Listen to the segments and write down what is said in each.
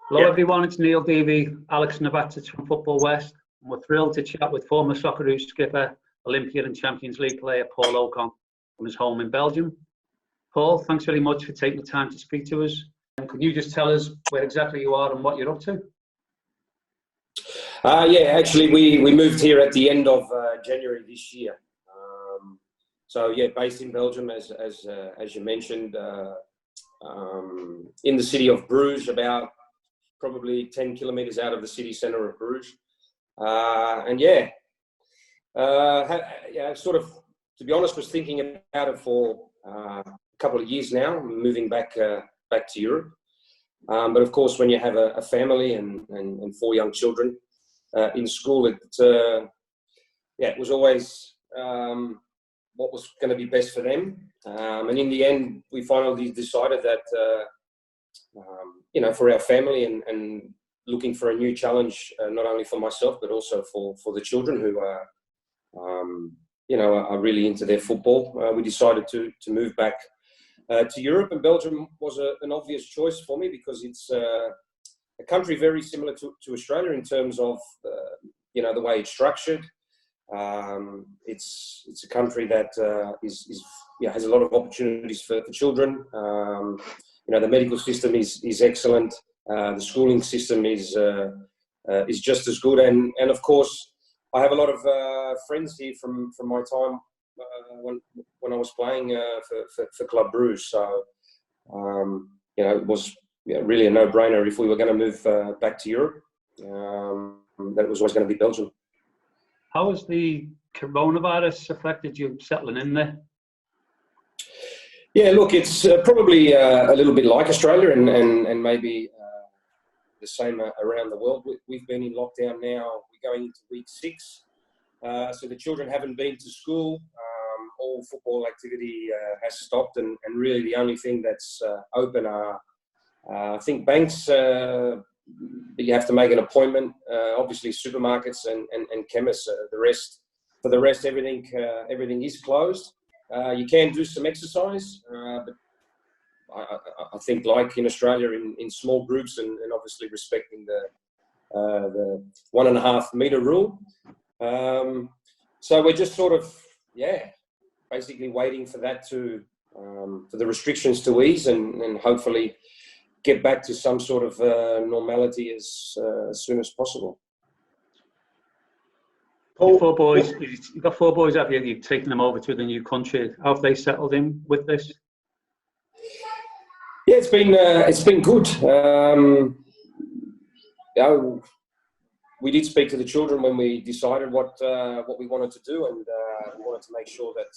Hello Yep. everyone, it's Neil Devey, Alex Novatsis from Football West, and we're thrilled to chat with former Socceroos skipper, Olympian and Champions League player Paul Okon from his home in Belgium. Paul, thanks very much for taking the time to speak to us. And can you just tell us where exactly you are and what you're up to? Actually, we moved here at the end of January this year. Based in Belgium, as you mentioned, in the city of Bruges, about probably 10 kilometers out of the city center of Bruges. Sort of, to be honest, was thinking about it for a couple of years now, moving back to Europe. But of course, when you have a family and 4 young children in school, it was always what was going to be best for them. And in the end, we finally decided that, for our family and looking for a new challenge, not only for myself, but also for the children who are really into their football, we decided to move back to Europe. And Belgium was an obvious choice for me because it's a country very similar to Australia in terms of, the way it's structured. It's a country that has a lot of opportunities for children. The medical system is excellent. The schooling system is just as good. And of course, I have a lot of friends here from my time when I was playing for Club Bruges. So, it was really a no-brainer if we were going to move back to Europe. That it was always going to be Belgium. How has the coronavirus affected you settling in there? Yeah, look, it's probably a little bit like Australia and maybe the same around the world. We've been in lockdown now. We're going into week 6. So the children haven't been to school. All football activity has stopped. And really the only thing that's open are, I think, banks. You have to make an appointment. Obviously, supermarkets and chemists. For the rest, everything is closed. You can do some exercise, but I think, like in Australia, in small groups and obviously respecting the 1.5 meter rule. So we're just sort of, basically waiting for that for the restrictions to ease and hopefully get back to some sort of normality as soon as possible. You've got 4 boys, have you? You've taken them over to the new country. How have they settled in with this? Yeah, it's been good. We did speak to the children when we decided what we wanted to do, and we wanted to make sure that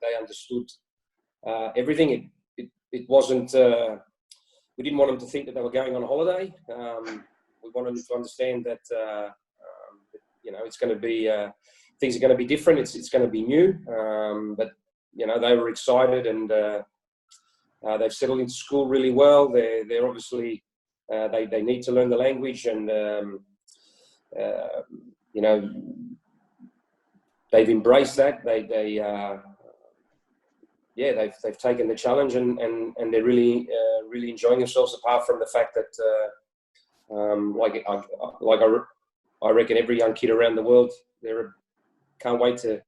they understood everything. It wasn't. We didn't want them to think that they were going on holiday. We wanted them to understand that it's going to be things are going to be different. It's going to be new, but they were excited and they've settled into school really well. They're obviously they need to learn the language and they've embraced that. They've taken the challenge and they're really enjoying themselves. Apart from the fact that I reckon every young kid around the world, they can't wait to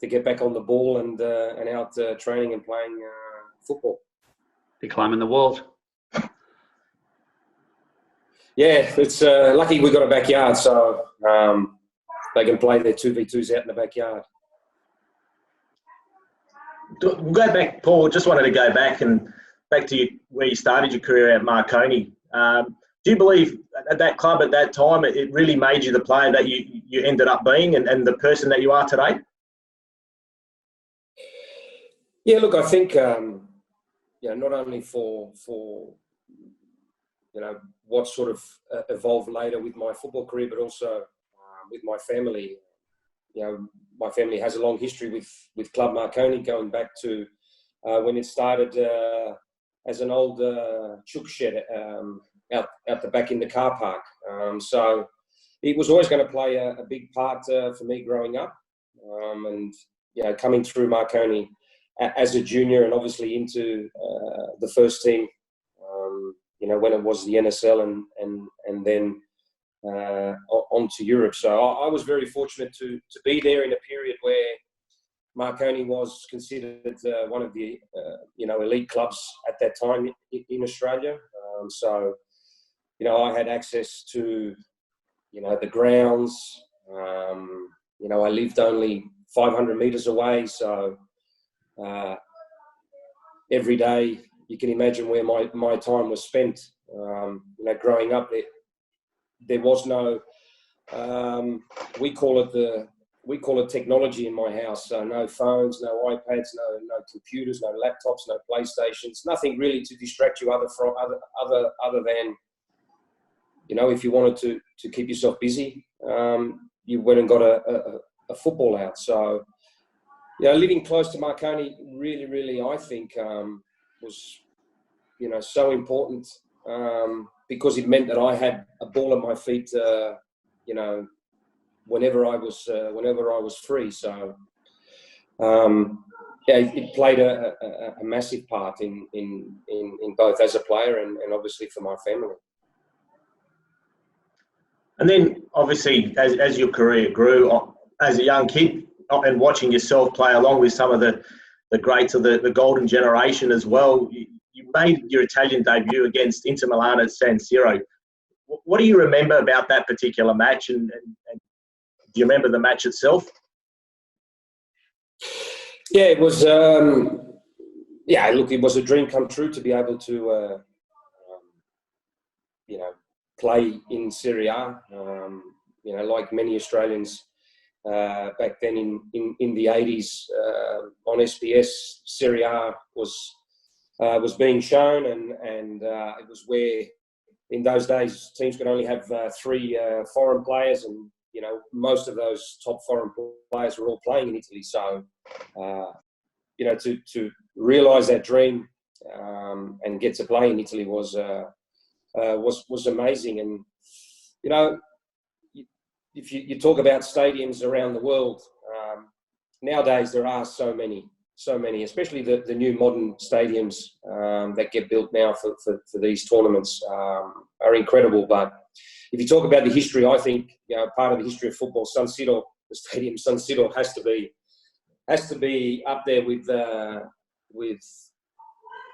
get back on the ball and out training and playing football. They're climbing the walls. Yeah, it's lucky we got a backyard, so they can play their 2v2s out in the backyard. We'll go back, Paul. Just wanted to go back to where you started your career at Marconi. Do you believe at that club at that time it really made you the player that you ended up being and the person that you are today? Yeah, look, I think not only for what sort of evolved later with my football career, but also with my family. My family has a long history with Club Marconi, going back to when it started as an old chook shed out the back in the car park. So it was always going to play a big part for me growing up. And coming through Marconi as a junior and obviously into the first team, when it was the NSL and and then on to Europe. So I was very fortunate to be there in a period where Marconi was considered one of the elite clubs at that time in Australia. So I had access to the grounds. I lived only 500 meters away, so every day you can imagine where my time was spent. Growing up, there was no we call it technology in my house. So no phones, no iPads, no computers, no laptops, no PlayStations, nothing really to distract you other than if you wanted to keep yourself busy, you went and got a football out. So living close to Marconi really I think was so important, because it meant that I had a ball at my feet whenever I was free. So it played a massive part in both as a player and obviously for my family. And then, obviously, as your career grew, as a young kid, and watching yourself play along with some of the greats of the golden generation as well, you made your Italian debut against Inter Milan at San Siro. What do you remember about that particular match, and do you remember the match itself? Yeah, it was. Look, it was a dream come true to be able to, play in Serie A. Like many Australians back then in the 80s, on SBS, Serie A was being shown, and it was where in those days teams could only have 3 foreign players, and most of those top foreign players were all playing in Italy. So to realise that dream and get to play in Italy was amazing. And if you talk about stadiums around the world, nowadays there are so many, especially the new modern stadiums that get built now for these tournaments are incredible. But if you talk about the history, I think part of the history of football, San Siro, the stadium San Siro has to be up there with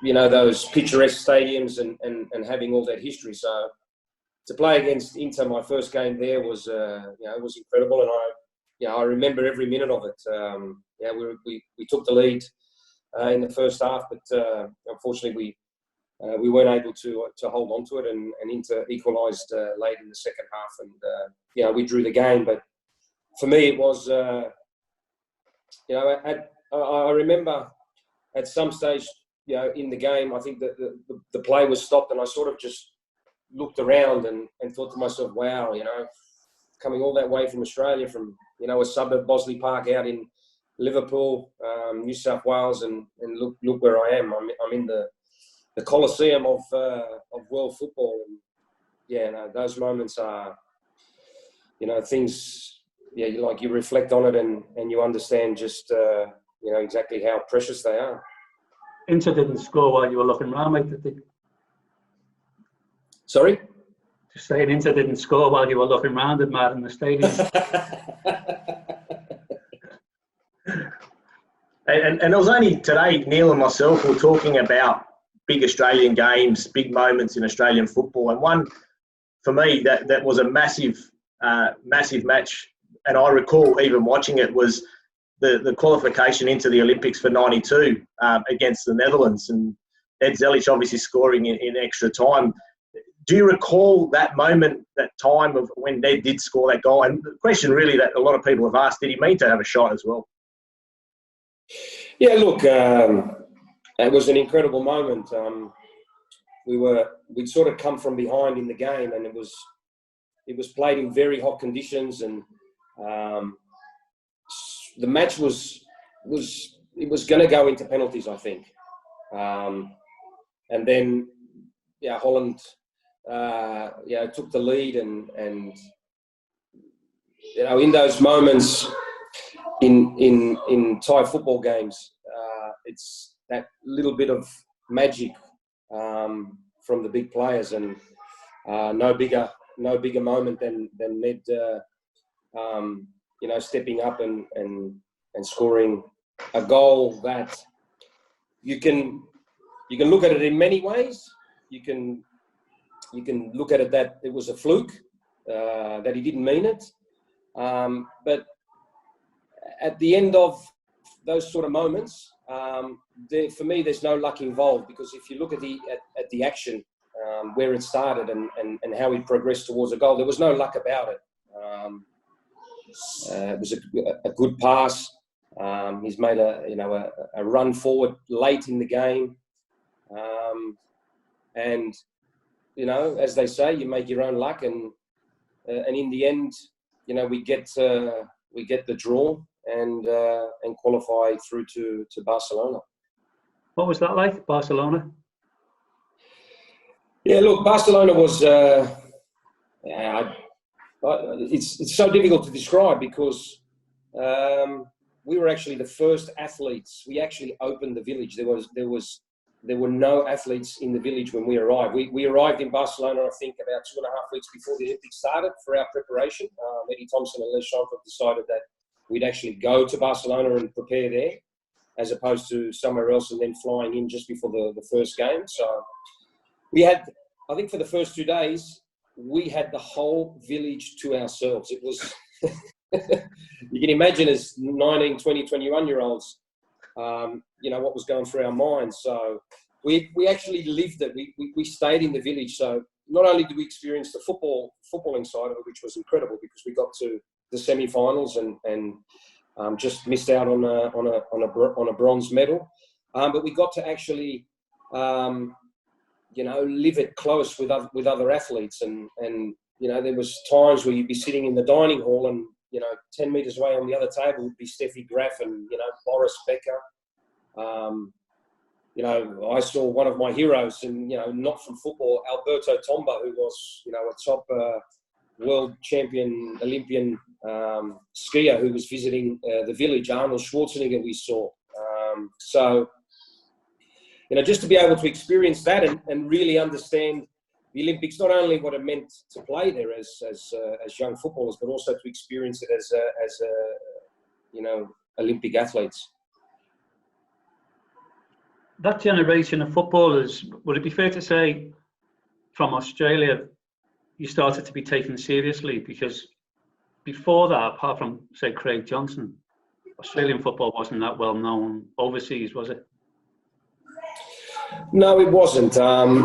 those picturesque stadiums and having all that history. So to play against Inter, my first game there was it was incredible, and I remember every minute of it. We took the lead in the first half, but unfortunately we weren't able to hold on to it, and Inter equalised late in the second half, and we drew the game. But for me, it was I remember at some stage in the game, I think that the play was stopped, and I sort of just looked around and thought to myself, wow, coming all that way from Australia, from a suburb, Bosley Park, out in Liverpool, New South Wales, and look where I am. I'm in the Colosseum of world football, and those moments are things. You reflect on it and you understand just exactly how precious they are. Inter didn't score while you were looking round, mate, did they? Sorry? Just saying, Inter didn't score while you were looking round at Matt in the stadium. And it was only today, Neil and myself were talking about big Australian games, big moments in Australian football. And one, for me, that was a massive match. And I recall even watching it was the qualification into the Olympics for 92 against the Netherlands. And Ed Zelic obviously scoring in extra time. Do you recall that moment, that time of when Ned did score that goal? And the question really that a lot of people have asked, did he mean to have a shot as well? Yeah, look, it was an incredible moment. We'd sort of come from behind in the game, and it was played in very hot conditions, and the match was going to go into penalties, I think. And then Holland took the lead, and in those moments in Thai football games, it's that little bit of magic from the big players, and no bigger no bigger moment than Ned, stepping up and scoring a goal that you can look at it in many ways. You can look at it that it was a fluke, that he didn't mean it. But at the end of those sort of moments, for me, there's no luck involved, because if you look at the action, where it started and how he progressed towards a goal, there was no luck about it. It was a good pass. He's made a run forward late in the game, and as they say, you make your own luck, and in the end, we get the draw and qualify through to Barcelona. What was that like, Barcelona? Yeah, look, Barcelona was. It's so difficult to describe, because we were actually the first athletes. We actually opened the village. There were no athletes in the village when we arrived. We arrived in Barcelona, I think, about 2.5 weeks before the Olympics started for our preparation. Eddie Thompson and Les Schoenfeld decided that we'd actually go to Barcelona and prepare there, as opposed to somewhere else and then flying in just before the first game. So we had, I think for the first 2 days, we had the whole village to ourselves. It was, you can imagine as 19, 20, 21-year-olds, what was going through our minds. So we actually lived it. We stayed in the village. So not only did we experience the footballing side of it, which was incredible, because we got to the semi-finals and just missed out on a bronze medal, but we got to actually live it close with other athletes, and there was times where you'd be sitting in the dining hall, and 10 meters away on the other table would be Steffi Graf and Boris Becker. I saw one of my heroes, and not from football, Alberto Tomba, who was a top world champion Olympian skier, who was visiting the village. Arnold Schwarzenegger we saw. So just to be able to experience that and really understand the Olympics, not only what it meant to play there as young footballers, but also to experience it as Olympic athletes. That generation of footballers, would it be fair to say, from Australia, you started to be taken seriously? Because before that, apart from, say, Craig Johnson, Australian football wasn't that well known overseas, was it? No, it wasn't.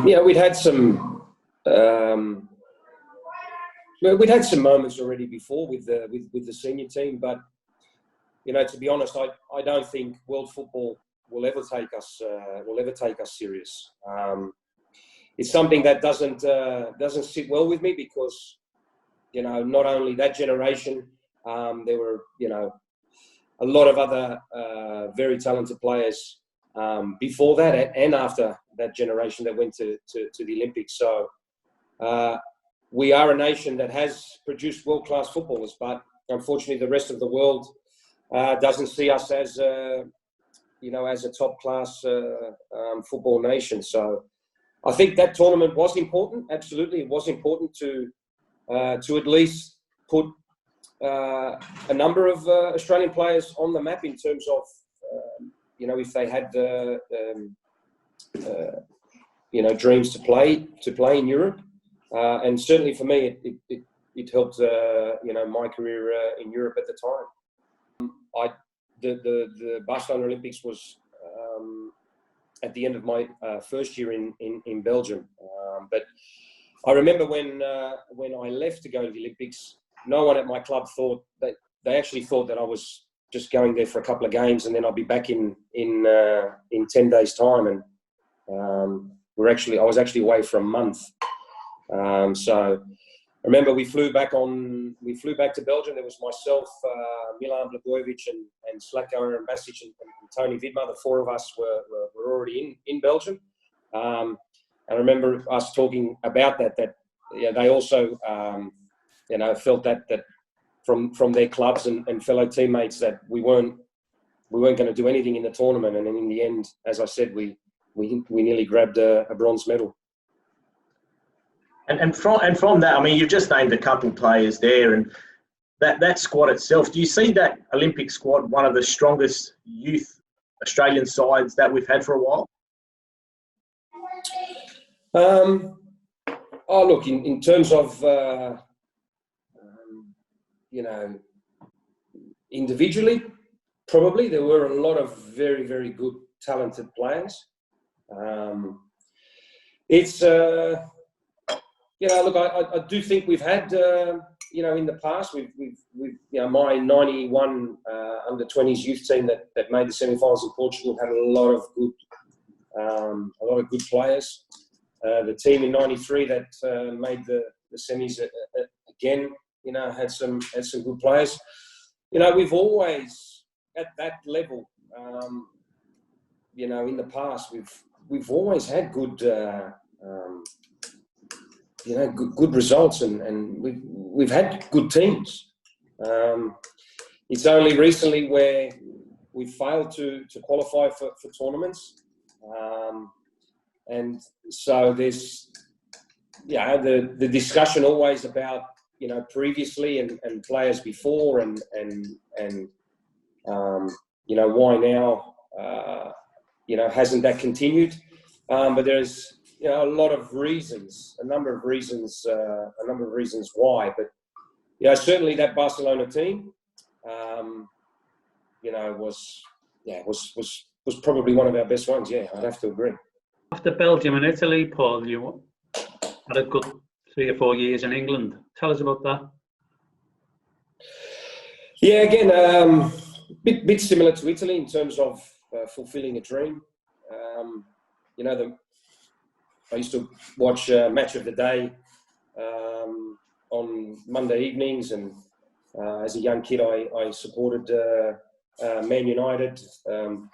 We'd had some. We'd had some moments already before with the senior team, but to be honest, I don't think world football will ever take us serious. It's something that doesn't sit well with me, because not only that generation, there were a lot of other very talented players before that and after that generation that went to the Olympics. So we are a nation that has produced world-class footballers, but unfortunately the rest of the world doesn't see us as a top-class football nation. So I think that tournament was important. Absolutely, it was important to at least put a number of Australian players on the map in terms of if they had dreams to play in Europe, and certainly for me it helped my career in Europe at the time. The Barcelona Olympics was at the end of my first year in Belgium, but I remember when I left to go to the Olympics, no one at my club thought that they actually thought that I was just going there for a couple of games and then I'll be back in 10 days' time, and I was actually away for a month. So I remember we flew back to Belgium. There was myself, Milan Blagojevic and Slatko and Basic and Tony Vidmar. The four of us were already in Belgium. I remember us talking about that they also felt that from their clubs and fellow teammates that we weren't going to do anything in the tournament, and then in the end, as I said, we nearly grabbed a bronze medal. And from that, I mean, you've just named a couple players there, and that squad itself. Do you see that Olympic squad one of the strongest youth Australian sides that we've had for a while? Oh, look, in terms of individually, probably there were a lot of very, very good, talented players. Look, I do think we've had, in the past, we've my 91 under-20s youth team that made the semi-finals in Portugal had a lot of good players. The team in '93 that made the semis again, had some good players. We've always at that level, in the past we've always had good, good results, and we've had good teams. It's only recently where we failed to qualify for tournaments. And so there's, the discussion always about, previously and players before and why now, hasn't that continued? But there's, a number of reasons why. But, certainly that Barcelona team, was probably one of our best ones. Yeah, I'd have to agree. After Belgium and Italy, Paul, you had a good 3 or 4 years in England. Tell us about that. Yeah, again, bit similar to Italy in terms of fulfilling a dream. I used to watch Match of the Day on Monday evenings, and as a young kid, I supported Man United.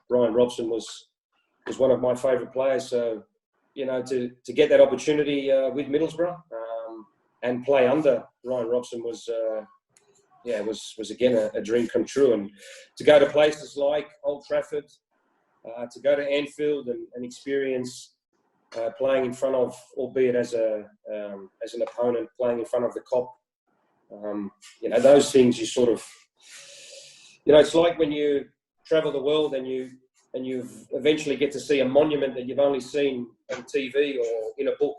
Brian Robson was one of my favourite players. So, to get that opportunity with Middlesbrough and play under Brian Robson was again a dream come true. And to go to places like Old Trafford, to go to Anfield and experience playing in front of, albeit as an opponent, playing in front of the Kop, those things you sort of, it's like when you travel the world and you eventually get to see a monument that you've only seen on TV or in a book.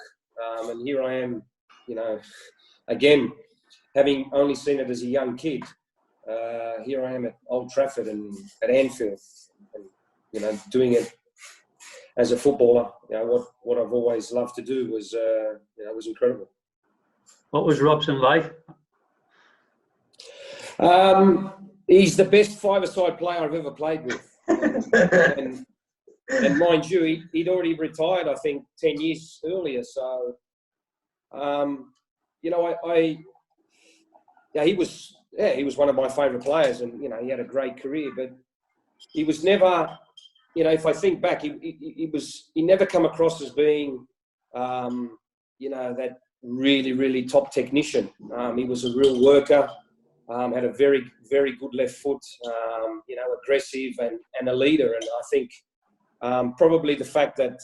And here I am, again, having only seen it as a young kid. Here I am at Old Trafford and at Anfield, and, doing it as a footballer. What I've always loved to do was incredible. What was Robson like? He's the best five-a-side player I've ever played with. and mind you, he'd already retired, I think, 10 years earlier. So, he was one of my favourite players, and he had a great career. But he was never, if I think back, he never come across as being, that really, really top technician. He was a real worker. Had a very, very good left foot, aggressive and a leader. And I think probably the fact that,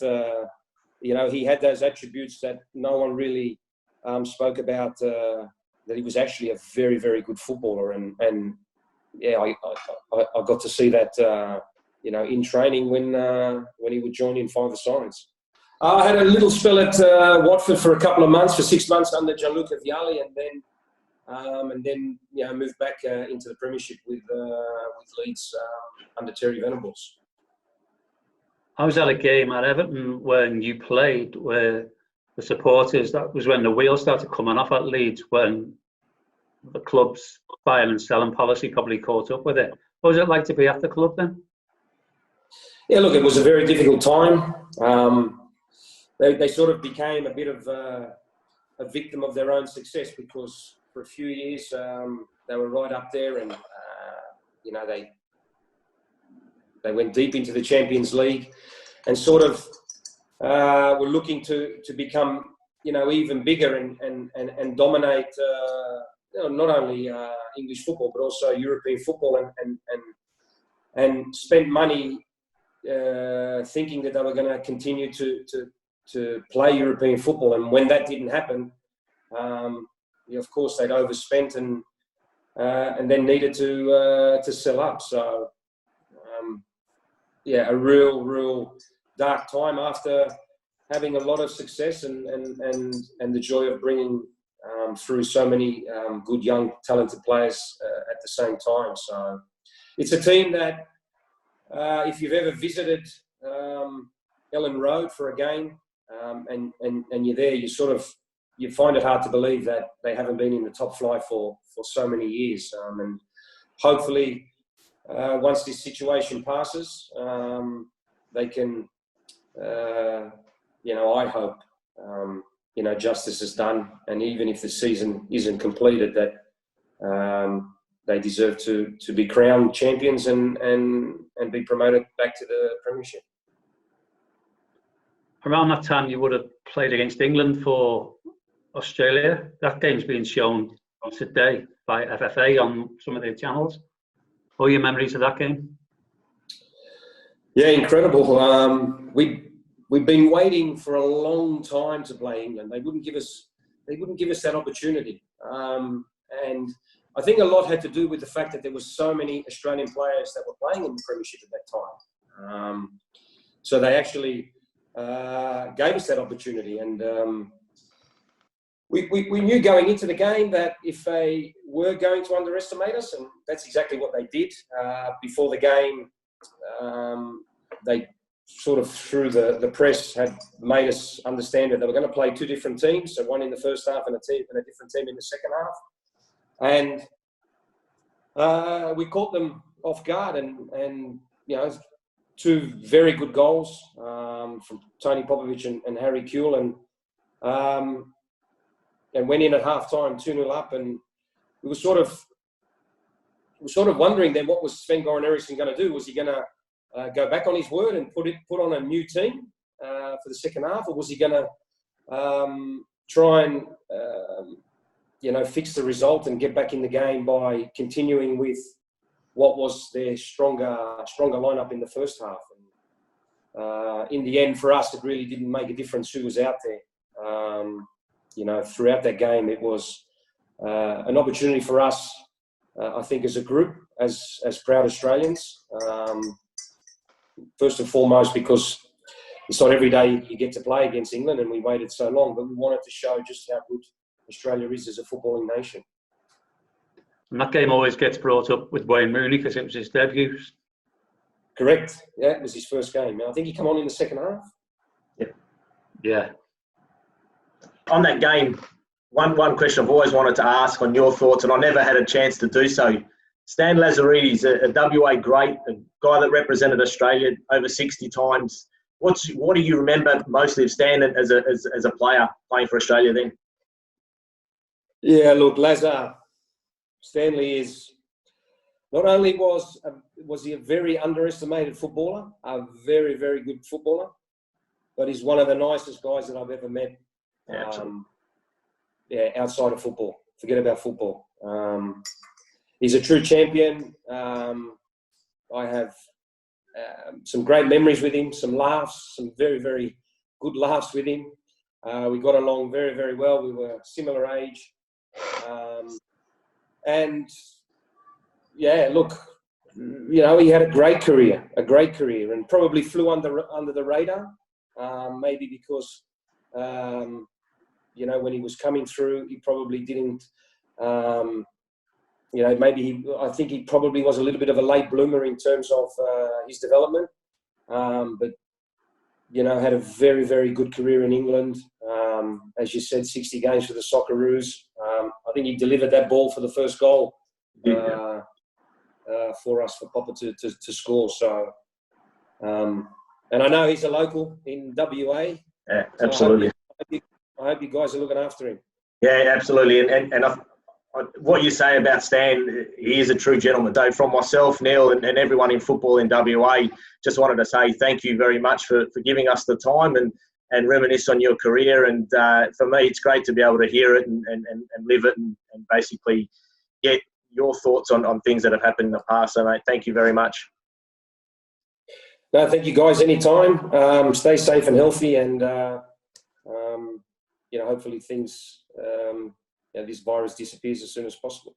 he had those attributes that no one really spoke about, that he was actually a very, very good footballer. And I got to see that, in training when he would join in five-a-sides. I had a little spell at Watford for a couple of months, for 6 months under Gianluca Vialli, and then moved back into the Premiership with Leeds under Terry Venables. I was at a game at Everton when you played, where the supporters, that was when the wheels started coming off at Leeds, when the club's buying and selling policy probably caught up with it. What was it like to be at the club then? Yeah, look, it was a very difficult time. They sort of became a bit of a victim of their own success, because for a few years they were right up there, and they went deep into the Champions League and sort of were looking to become even bigger and dominate not only English football but also European football, and spent money thinking that they were going to continue to play European football. And when that didn't happen, Of course, they'd overspent and then needed to sell up. So, a real dark time after having a lot of success and the joy of bringing through so many good, young, talented players at the same time. So it's a team that, if you've ever visited Ellen Road for a game and you're there, you find it hard to believe that they haven't been in the top flight for so many years. And hopefully, once this situation passes, they can, I hope, justice is done. And even if the season isn't completed, that they deserve to be crowned champions and be promoted back to the Premiership. Around that time, you would have played against England for Australia. That game's being shown today by FFA on some of their channels. What are your memories of that game? Yeah, incredible. We've been waiting for a long time to play England. They wouldn't give us that opportunity. And I think a lot had to do with the fact that there was so many Australian players that were playing in the Premiership at that time. So they actually gave us that opportunity. And we knew going into the game that if they were going to underestimate us, and that's exactly what they did. Before the game, they sort of, through the press, had made us understand that they were going to play two different teams, so one in the first half and a different team in the second half. And we caught them off guard, and two very good goals from Tony Popovic and Harry Kuehl, and went in at half time 2-0 up, and we were sort of wondering then, what was Sven-Goran Eriksson going to do? Was he going to go back on his word and put on a new team for the second half, or was he going to try and fix the result and get back in the game by continuing with what was their stronger lineup in the first half? And in the end, for us, it really didn't make a difference who was out there. Throughout that game, it was an opportunity for us, I think, as a group, as proud Australians. First and foremost, because it's not every day you get to play against England, and we waited so long, but we wanted to show just how good Australia is as a footballing nation. And that game always gets brought up with Wayne Rooney because it was his debut. Correct. Yeah, it was his first game. I think he came on in the second half. Yeah. On that game, one question I've always wanted to ask on your thoughts, and I never had a chance to do so. Stan Lazaridis, a WA great, a guy that represented Australia over 60 times. What do you remember mostly of Stan as a player playing for Australia then? Yeah, look, Stanley is not only was he a very underestimated footballer, a very, very good footballer, but he's one of the nicest guys that I've ever met. Outside of football. Forget about football. He's a true champion. I have some great memories with him, some laughs, some very, very good laughs with him. We got along very, very well. We were similar age. He had a great career, and probably flew under the radar, maybe because, when he was coming through, he probably didn't, I think he probably was a little bit of a late bloomer in terms of his development, but had a very, very good career in England. As you said, 60 games for the Socceroos. I think he delivered that ball for the first goal for us, for Popper to score. So, and I know he's a local in WA. Yeah, absolutely. So I hope you guys are looking after him. Yeah, absolutely. And what you say about Stan, he is a true gentleman, Dave. From myself, Neil, and everyone in football in WA, just wanted to say thank you very much for giving us the time and reminisce on your career. And for me, it's great to be able to hear it and live it and basically get your thoughts on things that have happened in the past. So, mate, thank you very much. No, thank you, guys. Anytime. Stay safe and healthy, and hopefully things this virus disappears as soon as possible.